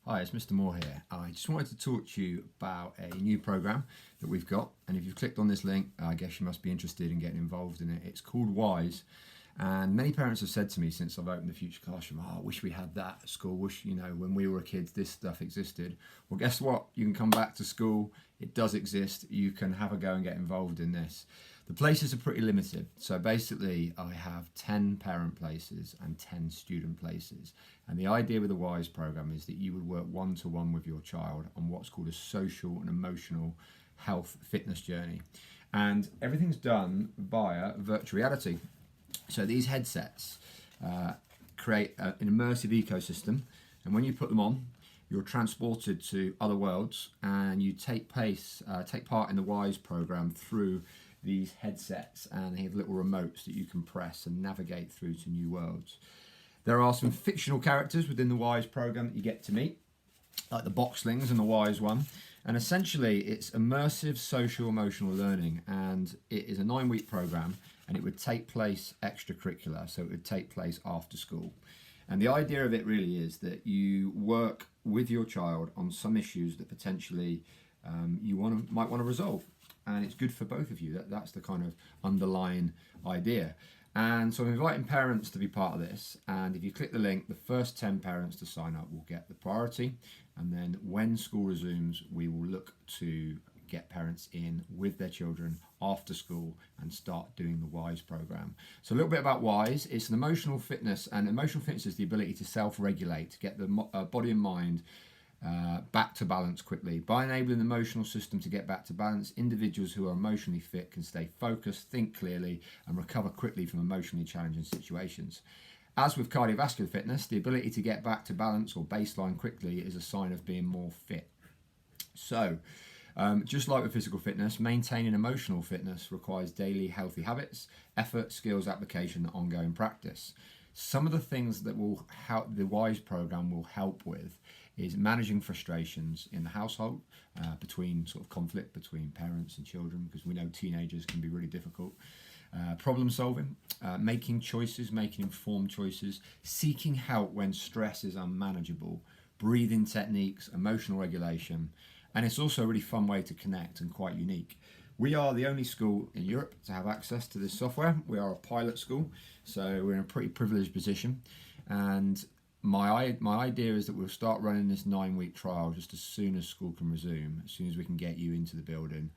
Hi, it's Mr. Moore here. I just wanted to talk to you about a new program that we've got. And if you've clicked on this link, I guess you must be interested in getting involved in it. It's called WISE. And many parents have said to me since I've opened the Future Classroom, I wish we had that at school. Wish, when we were kids, this stuff existed. Well, guess what? You can come back to school. It does exist. You can have a go and get involved in this. The places are pretty limited. So basically, I have 10 parent places and 10 student places. And the idea with the WISE program is that you would work one-to-one with your child on what's called a social and emotional health fitness journey. And everything's done via virtual reality. So these headsets create an immersive ecosystem, and when you put them on, you're transported to other worlds, and you take part in the WISE program through these headsets, and they have little remotes that you can press and navigate through to new worlds. There are some fictional characters within the WISE program that you get to meet, like the Boxlings and the WISE one. And essentially, it's immersive social emotional learning, and it is a 9-week program, and it would take place extracurricular, so it would take place after school. And the idea of it really is that you work with your child on some issues that potentially might want to resolve, and it's good for both of you. That's the kind of underlying idea. And so I'm inviting parents to be part of this. And if you click the link, the first 10 parents to sign up will get the priority. And then when school resumes, we will look to get parents in with their children after school and start doing the WISE program. So a little bit about WISE. It's an emotional fitness, and emotional fitness is the ability to self-regulate, to get the body and mind back to balance quickly. By enabling the emotional system to get back to balance, individuals who are emotionally fit can stay focused, think clearly, and recover quickly from emotionally challenging situations. As with cardiovascular fitness, the ability to get back to balance or baseline quickly is a sign of being more fit. So, just like with physical fitness, maintaining emotional fitness requires daily healthy habits, effort, skills, application, and ongoing practice. Some of the things that the WISE program will help with is managing frustrations in the household, between sort of conflict between parents and children, because we know teenagers can be really difficult. Problem solving, making choices, making informed choices, seeking help when stress is unmanageable, breathing techniques, emotional regulation, and it's also a really fun way to connect and quite unique. We are the only school in Europe to have access to this software. We are a pilot school, so we're in a pretty privileged position. And my idea is that we'll start running this 9-week trial just as soon as school can resume, as soon as we can get you into the building.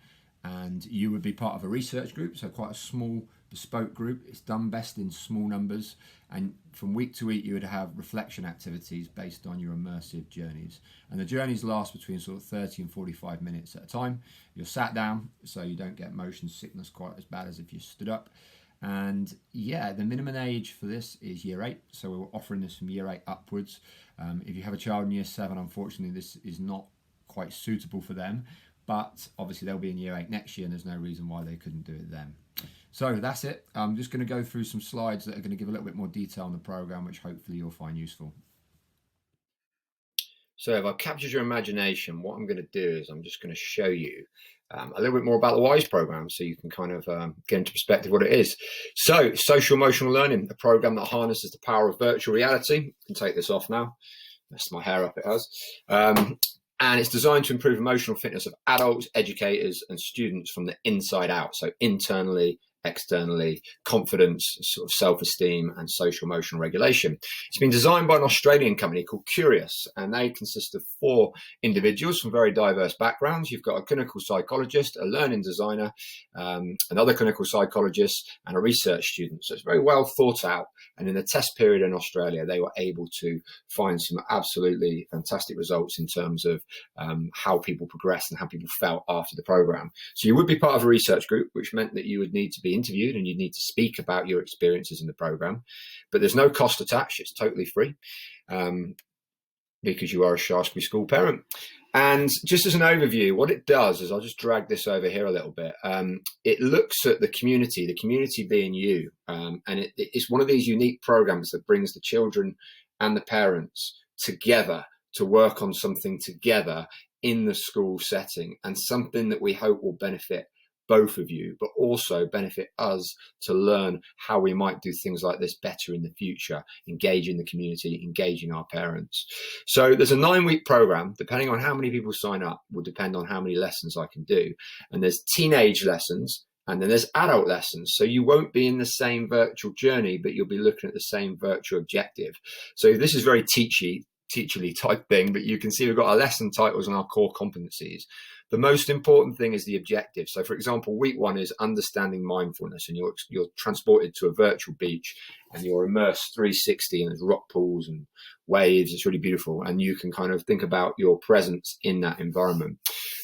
And you would be part of a research group, so quite a small bespoke group. It's done best in small numbers, and from week to week you would have reflection activities based on your immersive journeys, and the journeys last between sort of 30 and 45 minutes at a time. You're sat down, so you don't get motion sickness quite as bad as if you stood up. And yeah, the minimum age for this is year 8, so we're offering this from year 8 upwards. If you have a child in year 7, unfortunately this is not quite suitable for them, but obviously they'll be in year 8 next year, and there's no reason why they couldn't do it then. So that's it. I'm just going to go through some slides that are going to give a little bit more detail on the program, which hopefully you'll find useful. So if I've captured your imagination, what I'm going to do is I'm just going to show you a little bit more about the WISE program, so you can kind of get into perspective what it is. So social emotional learning, a program that harnesses the power of virtual reality. I can take this off now. Messed my hair up, it has. And it's designed to improve emotional fitness of adults, educators, and students from the inside out. So internally, externally, confidence, sort of self-esteem, and social emotional regulation. It's been designed by an Australian company called Curious, and they consist of 4 individuals from very diverse backgrounds. You've got a clinical psychologist, a learning designer, another clinical psychologist, and a research student. So it's very well thought out. And in the test period in Australia, they were able to find some absolutely fantastic results in terms of how people progressed and how people felt after the program. So you would be part of a research group, which meant that you would need to be interviewed and you'd need to speak about your experiences in the program. But there's no cost attached. It's totally free, because you are a Shaftesbury school parent. And just as an overview, what it does is, I'll just drag this over here a little bit. It looks at the community being you. And it's one of these unique programs that brings the children and the parents together to work on something together in the school setting, and something that we hope will benefit both of you, but also benefit us to learn how we might do things like this better in the future, engaging the community, engaging our parents. So there's a 9-week program. Depending on how many people sign up will depend on how many lessons I can do. And there's teenage lessons, and then there's adult lessons. So you won't be in the same virtual journey, but you'll be looking at the same virtual objective. So this is very teacherly type thing, but you can see we've got our lesson titles and our core competencies. The most important thing is the objective. So for example, week 1 is understanding mindfulness, and you're transported to a virtual beach and you're immersed 360, and there's rock pools and waves. It's really beautiful. And you can kind of think about your presence in that environment.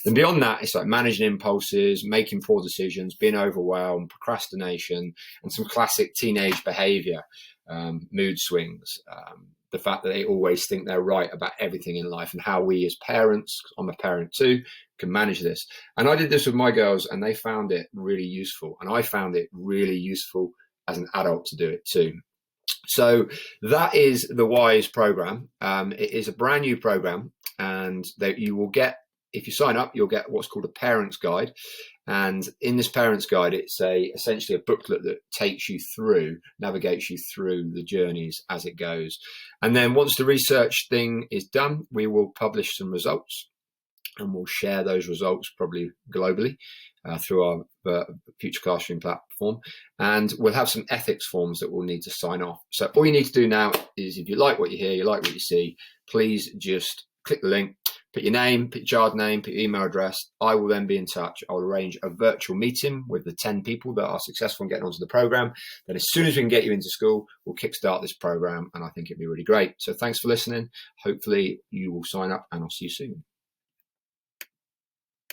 And beyond that, it's like managing impulses, making poor decisions, being overwhelmed, procrastination, and some classic teenage behavior, mood swings, the fact that they always think they're right about everything in life, and how we as parents, I'm a parent too, can manage this. And I did this with my girls, and they found it really useful. And I found it really useful as an adult to do it too. So that is the WISE program. It is a brand new program, and that you will get, if you sign up, you'll get what's called a parent's guide. And in this parent's guide, it's essentially a booklet that takes you through, navigates you through the journeys as it goes. And then once the research thing is done, we will publish some results, and we'll share those results probably globally through our Future Classroom platform. And we'll have some ethics forms that we'll need to sign off. So all you need to do now is, if you like what you hear, you like what you see, please just click the link, put your name, put your child name, put your email address. I will then be in touch. I'll arrange a virtual meeting with the 10 people that are successful in getting onto the program. Then as soon as we can get you into school, we'll kickstart this program, and I think it'd be really great. So thanks for listening. Hopefully you will sign up, and I'll see you soon.